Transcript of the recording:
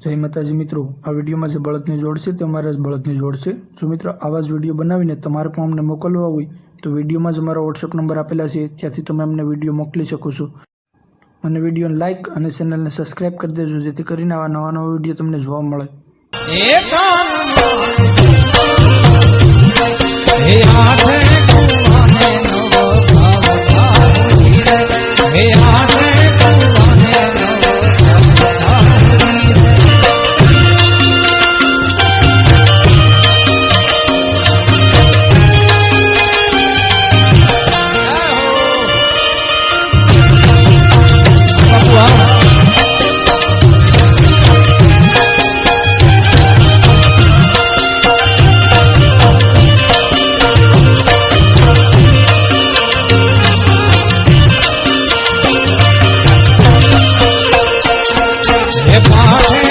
जय माताजी मित्रों, आ विडियो में जो बळदनी जोड़ है तो अमारा बळदनी जोड़ है। जो मित्रों आवा ज विडियो बनावीने तमारे पण अमने मोकलवा होय तो विडियो में ज अमारा व्हाट्सएप नंबर आपेला है, त्याथी तमे अमने विडियो मोकली शको छो। अने विडियो लाइक और चेनल ने सब्सक्राइब कर देजो, जेथी करीने आवा नवा नवा विडियो तमने जोवा मळे। हे पाठे